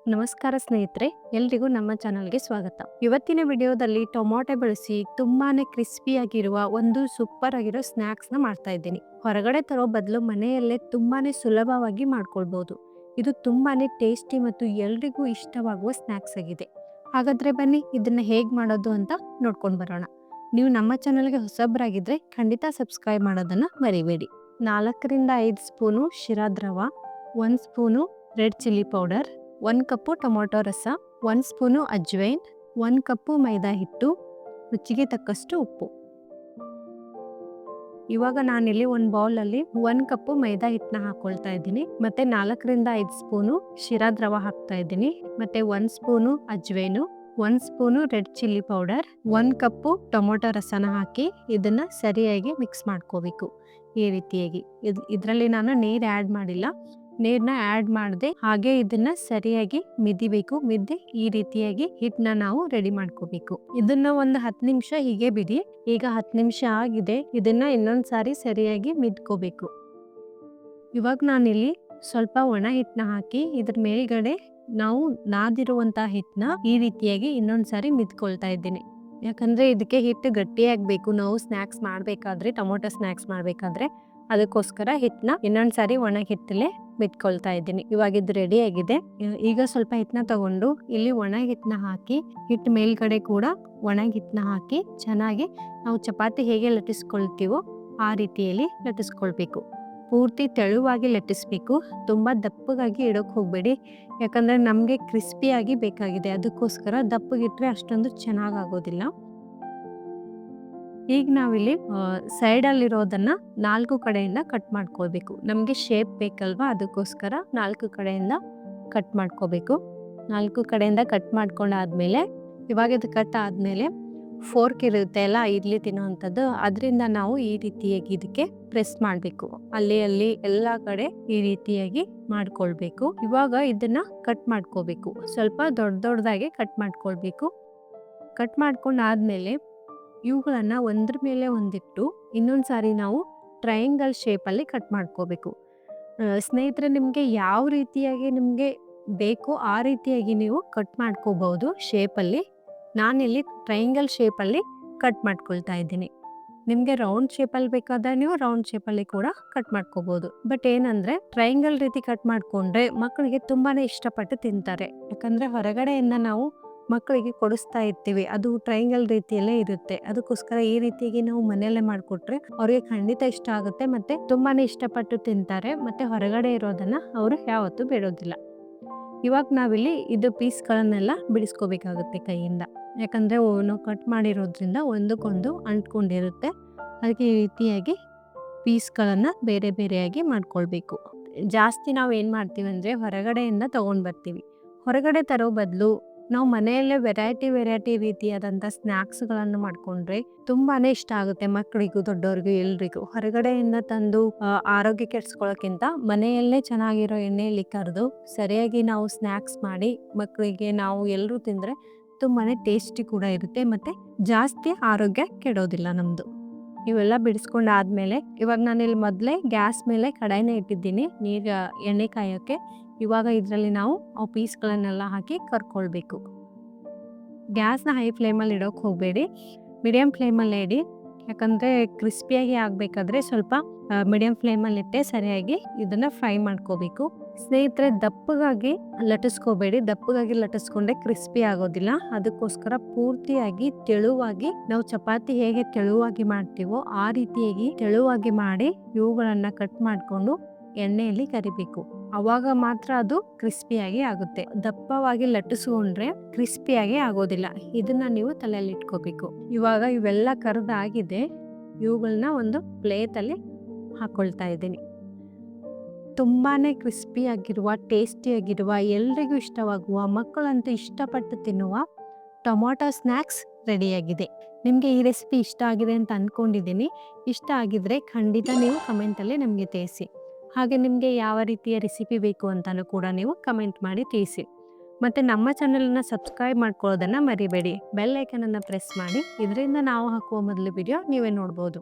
ನಮಸ್ಕಾರ ಸ್ನೇಹಿತರೆ, ಎಲ್ರಿಗೂ ನಮ್ಮ ಚಾನಲ್ಗೆ ಸ್ವಾಗತ. ಇವತ್ತಿನ ವಿಡಿಯೋದಲ್ಲಿ ಟೊಮೊಟೊ ಬಳಸಿ ತುಂಬಾನೇ ಕ್ರಿಸ್ಪಿಯಾಗಿರುವ ಒಂದು ಸೂಪರ್ ಆಗಿರೋ ಸ್ನ್ಯಾಕ್ಸ್ನ ಮಾಡ್ತಾ ಇದ್ದೀನಿ. ಹೊರಗಡೆ ತರೋ ಬದಲು ಮನೆಯಲ್ಲೇ ತುಂಬಾನೇ ಸುಲಭವಾಗಿ ಮಾಡ್ಕೊಳ್ಬಹುದು. ಇದು ತುಂಬಾನೇ ಟೇಸ್ಟಿ ಮತ್ತು ಎಲ್ರಿಗೂ ಇಷ್ಟವಾಗುವ ಸ್ನ್ಯಾಕ್ಸ್ ಆಗಿದೆ. ಹಾಗಾದ್ರೆ ಬನ್ನಿ ಇದನ್ನ ಹೇಗೆ ಮಾಡೋದು ಅಂತ ನೋಡ್ಕೊಂಡು ಬರೋಣ. ನೀವು ನಮ್ಮ ಚಾನಲ್ಗೆ ಹೊಸಬರಾಗಿದ್ರೆ ಖಂಡಿತ ಸಬ್ಸ್ಕ್ರೈಬ್ ಮಾಡೋದನ್ನ ಮರಿಬೇಡಿ. 4ರಿಂದ 5 ಸ್ಪೂನು ಶಿರಾ ದ್ರವ, 1 spoon red chilli powder, 1 cup tomato ರಸ, 1 ಸ್ಪೂನು ಅಜ್ವೈನ್, 1 ಕಪ್ಪು ಮೈದಾ ಹಿಟ್ಟು, ರುಚಿಗೆ ತಕ್ಕಷ್ಟು ಉಪ್ಪು. ಇವಾಗ ನಾನಿಲ್ಲಿ ಒಂದು ಬೌಲಲ್ಲಿ 1 ಕಪ್ಪು ಮೈದಾ ಹಿಟ್ಟನ್ನ ಹಾಕೊಳ್ತಾ ಇದ್ದೀನಿ. ಮತ್ತೆ 4ರಿಂದ 5 ಸ್ಪೂನು ಶಿರಾ ದ್ರವ ಹಾಕ್ತಾ ಇದ್ದೀನಿ. ಮತ್ತೆ 1 ಸ್ಪೂನು ಅಜ್ವೈನು, 1 spoon red chilli powder, 1 cup tomato ರಸನ ಹಾಕಿ ಇದನ್ನ ಸರಿಯಾಗಿ ಮಿಕ್ಸ್ ಮಾಡ್ಕೋಬೇಕು. ಈ ರೀತಿಯಾಗಿ ಇದರಲ್ಲಿ ನಾನು ನೀರು ಆ್ಯಡ್ ಮಾಡಿಲ್ಲ. ನೀರನ್ನ ಆ್ಯಡ್ ಮಾಡದೆ ಹಾಗೆ ಇದನ್ನ ಸರಿಯಾಗಿ ಮಿದಿಬೇಕು. ಮಿದ್ದಿ ಈ ರೀತಿಯಾಗಿ ಹಿಟ್ಟನ್ನ ನಾವು ರೆಡಿ ಮಾಡ್ಕೋಬೇಕು. ಇದನ್ನ ಒಂದು 10 ನಿಮಿಷ ಹೀಗೆ ಬಿಡಿ. ಈಗ 10 ನಿಮಿಷ ಆಗಿದೆ. ಇದನ್ನ ಇನ್ನೊಂದ್ಸಾರಿ ಸರಿಯಾಗಿ ಮಿದ್ಕೋಬೇಕು. ಇವಾಗ ನಾನಿಲ್ಲಿ ಸ್ವಲ್ಪ ಒಣ ಹಿಟ್ಟನ್ನ ಹಾಕಿ ಇದ್ರ ಮೇಲ್ಗಡೆ ನಾವು ನಾದಿರುವಂತಹ ಹಿಟ್ಟನ್ನ ಈ ರೀತಿಯಾಗಿ ಇನ್ನೊಂದ್ಸಾರಿ ಮಿದ್ಕೊಳ್ತಾ ಇದ್ದೀನಿ. ಯಾಕಂದ್ರೆ ಇದಕ್ಕೆ ಹಿಟ್ಟು ಗಟ್ಟಿಯಾಗಬೇಕು. ನಾವು ಸ್ನ್ಯಾಕ್ಸ್ ಮಾಡಬೇಕಾದ್ರೆ, ಟೊಮೊಟೊ ಸ್ನ್ಯಾಕ್ಸ್ ಮಾಡಬೇಕಾದ್ರೆ ಅದಕ್ಕೋಸ್ಕರ ಹಿಟ್ಟನ್ನ ಇನ್ನೊಂದ್ಸಾರಿ ಒಣ ಹಿಟ್ಟಲ್ಲೇ ಮಿದ್ಕೊಳ್ತಾ ಇದ್ದೀನಿ. ಇವಾಗ ಇದು ರೆಡಿ ಆಗಿದೆ. ಈಗ ಸ್ವಲ್ಪ ಹಿಟ್ಟನ್ನ ತಗೊಂಡು ಇಲ್ಲಿ ಒಣ ಹಿಟ್ಟನ್ನ ಹಾಕಿ ಹಿಟ್ಟು ಮೇಲ್ಗಡೆ ಕೂಡ ಒಣ ಹಿಟ್ಟನ್ನ ಹಾಕಿ ಚೆನ್ನಾಗಿ ನಾವು ಚಪಾತಿ ಹೇಗೆ ಲಟ್ಟಿಸ್ಕೊಳ್ತೀವೋ ಆ ರೀತಿಯಲ್ಲಿ ಲಟ್ಟಿಸ್ಕೊಳ್ಬೇಕು. ಪೂರ್ತಿ ತೆಳುವಾಗಿ ಲಟ್ಟಿಸ್ಬೇಕು. ತುಂಬಾ ದಪ್ಪಗಾಗಿ ಇಡೋಕೆ ಹೋಗಬೇಡಿ. ಯಾಕಂದ್ರೆ ನಮಗೆ ಕ್ರಿಸ್ಪಿಯಾಗಿ ಬೇಕಾಗಿದೆ. ಅದಕ್ಕೋಸ್ಕರ ದಪ್ಪಗಿಟ್ರೆ ಅಷ್ಟೊಂದು ಚೆನ್ನಾಗಾಗೋದಿಲ್ಲ. ಈಗ ನಾವಿಲ್ಲಿ ಸೈಡಲ್ಲಿರೋದನ್ನ 4 ಕಡೆಯಿಂದ ಕಟ್ ಮಾಡ್ಕೊಳ್ಬೇಕು. ನಮಗೆ ಶೇಪ್ ಬೇಕಲ್ವಾ, ಅದಕ್ಕೋಸ್ಕರ 4 ಕಡೆಯಿಂದ ಕಟ್ ಮಾಡ್ಕೋಬೇಕು. 4 ಕಡೆಯಿಂದ ಕಟ್ ಮಾಡ್ಕೊಂಡಾದ್ಮೇಲೆ ಇವಾಗ ಇದು ಕಟ್ ಆದಮೇಲೆ ಫೋರ್ಕ್ ಇರುತ್ತೆ ಅಲ್ಲ, ಇಡ್ಲಿ ತಿನ್ನೋವಂಥದ್ದು, ಅದರಿಂದ ನಾವು ಈ ರೀತಿಯಾಗಿ ಇದಕ್ಕೆ ಪ್ರೆಸ್ ಮಾಡಬೇಕು. ಅಲ್ಲಿ ಎಲ್ಲ ಕಡೆ ಈ ರೀತಿಯಾಗಿ ಮಾಡ್ಕೊಳ್ಬೇಕು. ಇವಾಗ ಇದನ್ನ ಕಟ್ ಮಾಡ್ಕೋಬೇಕು. ಸ್ವಲ್ಪ ದೊಡ್ಡದಾಗಿ ಕಟ್ ಮಾಡ್ಕೊಳ್ಬೇಕು. ಕಟ್ ಮಾಡ್ಕೊಂಡಾದ್ಮೇಲೆ ಇವುಗಳನ್ನ ಒಂದ್ರ ಮೇಲೆ ಒಂದಿಟ್ಟು ಇನ್ನೊಂದ್ಸಾರಿ ನಾವು ಟ್ರಯಾಂಗಲ್ ಶೇಪಲ್ಲಿ ಕಟ್ ಮಾಡ್ಕೋಬೇಕು. ಸ್ನೇಹಿತರೆ, ನಿಮಗೆ ಯಾವ ರೀತಿಯಾಗಿ ನಿಮಗೆ ಬೇಕೋ ಆ ರೀತಿಯಾಗಿ ನೀವು ಕಟ್ ಮಾಡ್ಕೋಬಹುದು ಶೇಪಲ್ಲಿ. ನಾನಿಲ್ಲಿ ಟ್ರಯಾಂಗಲ್ ಶೇಪಲ್ಲಿ ಕಟ್ ಮಾಡ್ಕೊಳ್ತಾ ಇದ್ದೀನಿ. ನಿಮಗೆ ರೌಂಡ್ ಶೇಪಲ್ಲಿ ಬೇಕಾದ್ರೆ ನೀವು ರೌಂಡ್ ಶೇಪಲ್ಲಿ ಕೂಡ ಕಟ್ ಮಾಡ್ಕೋಬಹುದು. ಬಟ್ ಏನಂದ್ರೆ ಟ್ರಯಾಂಗಲ್ ರೀತಿ ಕಟ್ ಮಾಡ್ಕೊಂಡ್ರೆ ಮಕ್ಕಳಿಗೆ ತುಂಬಾನೇ ಇಷ್ಟಪಟ್ಟು ತಿಂತಾರೆ. ಯಾಕಂದ್ರೆ ಹೊರಗಡೆಯಿಂದ ನಾವು ಮಕ್ಕಳಿಗೆ ಕೊಡಿಸ್ತಾ ಇರ್ತೀವಿ, ಅದು ಟ್ರಯಾಂಗಲ್ ರೀತಿಯಲ್ಲೇ ಇರುತ್ತೆ. ಅದಕ್ಕೋಸ್ಕರ ಈ ರೀತಿಯಾಗಿ ನಾವು ಮನೆಯಲ್ಲೇ ಮಾಡಿಕೊಟ್ರೆ ಅವ್ರಿಗೆ ಖಂಡಿತ ಇಷ್ಟ ಆಗುತ್ತೆ. ಮತ್ತೆ ತುಂಬಾನೇ ಇಷ್ಟಪಟ್ಟು ತಿಂತಾರೆ. ಮತ್ತೆ ಹೊರಗಡೆ ಇರೋದನ್ನ ಅವರು ಯಾವತ್ತೂ ಬಿಡೋದಿಲ್ಲ. ಇವಾಗ ನಾವಿಲ್ಲಿ ಇದು ಪೀಸ್ಗಳನ್ನೆಲ್ಲ ಬಿಡಿಸ್ಕೋಬೇಕಾಗುತ್ತೆ ಕೈಯಿಂದ. ಯಾಕಂದ್ರೆ ನಾವು ಕಟ್ ಮಾಡಿರೋದ್ರಿಂದ ಒಂದಕ್ಕೊಂದು ಅಂಟ್ಕೊಂಡಿರುತ್ತೆ. ಅದಕ್ಕೆ ಈ ರೀತಿಯಾಗಿ ಪೀಸ್ಗಳನ್ನ ಬೇರೆ ಬೇರೆಯಾಗಿ ಮಾಡ್ಕೊಳ್ಬೇಕು. ಜಾಸ್ತಿ ನಾವು ಏನು ಮಾಡ್ತೀವಿ ಅಂದರೆ ಹೊರಗಡೆಯಿಂದ ತಗೊಂಡು ಬರ್ತೀವಿ. ಹೊರಗಡೆ ತರೋ ಬದಲು ನಾವು ಮನೆಯಲ್ಲೇ ವೆರೈಟಿ ರೀತಿಯಾದಂಥ ಸ್ನ್ಯಾಕ್ಸ್ಗಳನ್ನು ಮಾಡಿಕೊಂಡ್ರೆ ತುಂಬಾನೇ ಇಷ್ಟ ಆಗುತ್ತೆ ಮಕ್ಕಳಿಗೂ ದೊಡ್ಡವ್ರಿಗೂ ಎಲ್ರಿಗೂ. ಹೊರಗಡೆಯಿಂದ ತಂದು ಆರೋಗ್ಯ ಕೆಡಿಸ್ಕೊಳ್ಳೋಕ್ಕಿಂತ ಮನೆಯಲ್ಲೇ ಚೆನ್ನಾಗಿರೋ ಎಣ್ಣೆಯಲ್ಲಿ ಕರೆದು ಸರಿಯಾಗಿ ನಾವು ಸ್ನ್ಯಾಕ್ಸ್ ಮಾಡಿ ಮಕ್ಕಳಿಗೆ ನಾವು ಎಲ್ಲರೂ ತಿಂದರೆ ತುಂಬಾನೇ ಟೇಸ್ಟಿ ಕೂಡ ಇರುತ್ತೆ. ಮತ್ತೆ ಜಾಸ್ತಿ ಆರೋಗ್ಯ ಕೆಡೋದಿಲ್ಲ ನಮ್ಮದು. ಇವೆಲ್ಲ ಬಿಡಿಸ್ಕೊಂಡಾದ್ಮೇಲೆ ಇವಾಗ ನಾನಿಲ್ಲಿ ಮೊದಲೇ ಗ್ಯಾಸ್ ಮೇಲೆ ಕಡಾಯಿನ ಇಟ್ಟಿದ್ದೀನಿ ಎಣ್ಣೆ ಕಾಯೋಕ್ಕೆ. ಇವಾಗ ಇದರಲ್ಲಿ ನಾವು ಆ ಪೀಸ್ಗಳನ್ನೆಲ್ಲ ಹಾಕಿ ಕರ್ಕೊಳ್ಬೇಕು. ಗ್ಯಾಸ್ನ ಹೈ ಫ್ಲೇಮಲ್ಲಿ ಇಡೋಕೆ ಹೋಗಬೇಡಿ, ಮೀಡಿಯಂ ಫ್ಲೇಮಲ್ಲೇ ಇಡಿ. ಯಾಕಂದರೆ ಕ್ರಿಸ್ಪಿಯಾಗಿ ಆಗಬೇಕಾದ್ರೆ ಸ್ವಲ್ಪ ಮೀಡಿಯಂ ಫ್ಲೇಮಲ್ಲಿ ಇಟ್ಟೆ ಸರಿಯಾಗಿ ಇದನ್ನು ಫ್ರೈ ಮಾಡ್ಕೋಬೇಕು. ಸ್ನೇಹಿತರೆ, ದಪ್ಪಗಾಗಿ ಲಟ್ಟಿಸ್ಕೋಬೇಡಿ. ದಪ್ಪಗಾಗಿ ಲಟ್ಟಿಸ್ಕೊಂಡ್ರೆ ಕ್ರಿಸ್ಪಿ ಆಗೋದಿಲ್ಲ. ಅದಕ್ಕೋಸ್ಕರ ಪೂರ್ತಿಯಾಗಿ ತೆಳುವಾಗಿ ನಾವು ಚಪಾತಿ ಹೇಗೆ ತೆಳುವಾಗಿ ಮಾಡ್ತೀವೋ ಆ ರೀತಿಯಾಗಿ ತೆಳುವಾಗಿ ಮಾಡಿ ಇವುಗಳನ್ನ ಕಟ್ ಮಾಡಿಕೊಂಡು ಎಣ್ಣೆಯಲ್ಲಿ ಕರಿಬೇಕು. ಅವಾಗ ಮಾತ್ರ ಅದು ಕ್ರಿಸ್ಪಿಯಾಗಿ ಆಗುತ್ತೆ. ದಪ್ಪವಾಗಿ ಲಟ್ಟಿಸ್ಕೊಂಡ್ರೆ ಕ್ರಿಸ್ಪಿಯಾಗಿ ಆಗೋದಿಲ್ಲ. ಇದನ್ನ ನೀವು ತಲೆಯಲ್ಲಿ ಇಟ್ಕೋಬೇಕು. ಇವಾಗ ಇವೆಲ್ಲ ಕರೆದಾಗಿದೆ. ಇವುಗಳನ್ನ ಒಂದು ಪ್ಲೇಟಲ್ಲಿ ಹಾಕೊಳ್ತಾ ಇದ್ದೀನಿ. ತುಂಬಾನೇ ಕ್ರಿಸ್ಪಿಯಾಗಿರುವ, ಟೇಸ್ಟಿಯಾಗಿರುವ, ಎಲ್ರಿಗೂ ಇಷ್ಟವಾಗುವ, ಮಕ್ಕಳಂತೂ ಇಷ್ಟಪಟ್ಟು ತಿನ್ನುವ ಟೊಮೊಟೊ ಸ್ನ್ಯಾಕ್ಸ್ ರೆಡಿಯಾಗಿದೆ. ನಿಮಗೆ ಈ ರೆಸಿಪಿ ಇಷ್ಟ ಆಗಿದೆ ಅಂತ ಅಂದ್ಕೊಂಡಿದ್ದೀನಿ. ಇಷ್ಟ ಆಗಿದ್ರೆ ಖಂಡಿತ ನೀವು ಕಮೆಂಟಲ್ಲಿ ನಮಗೆ ತಿಳಿಸಿ. ಹಾಗೆ ನಿಮಗೆ ಯಾವ ರೀತಿಯ ರೆಸಿಪಿ ಬೇಕು ಅಂತಲೂ ಕೂಡ ನೀವು ಕಮೆಂಟ್ ಮಾಡಿ ತಿಳಿಸಿ. ಮತ್ತು ನಮ್ಮ ಚಾನಲನ್ನು ಸಬ್ಸ್ಕ್ರೈಬ್ ಮಾಡ್ಕೊಳ್ಳೋದನ್ನು ಮರಿಬೇಡಿ. ಬೆಲ್ ಐಕನನ್ನು ಪ್ರೆಸ್ ಮಾಡಿ. ಇದರಿಂದ ನಾವು ಹಾಕುವ ಮೊದಲು ವಿಡಿಯೋ ನೀವೇ ನೋಡ್ಬೋದು.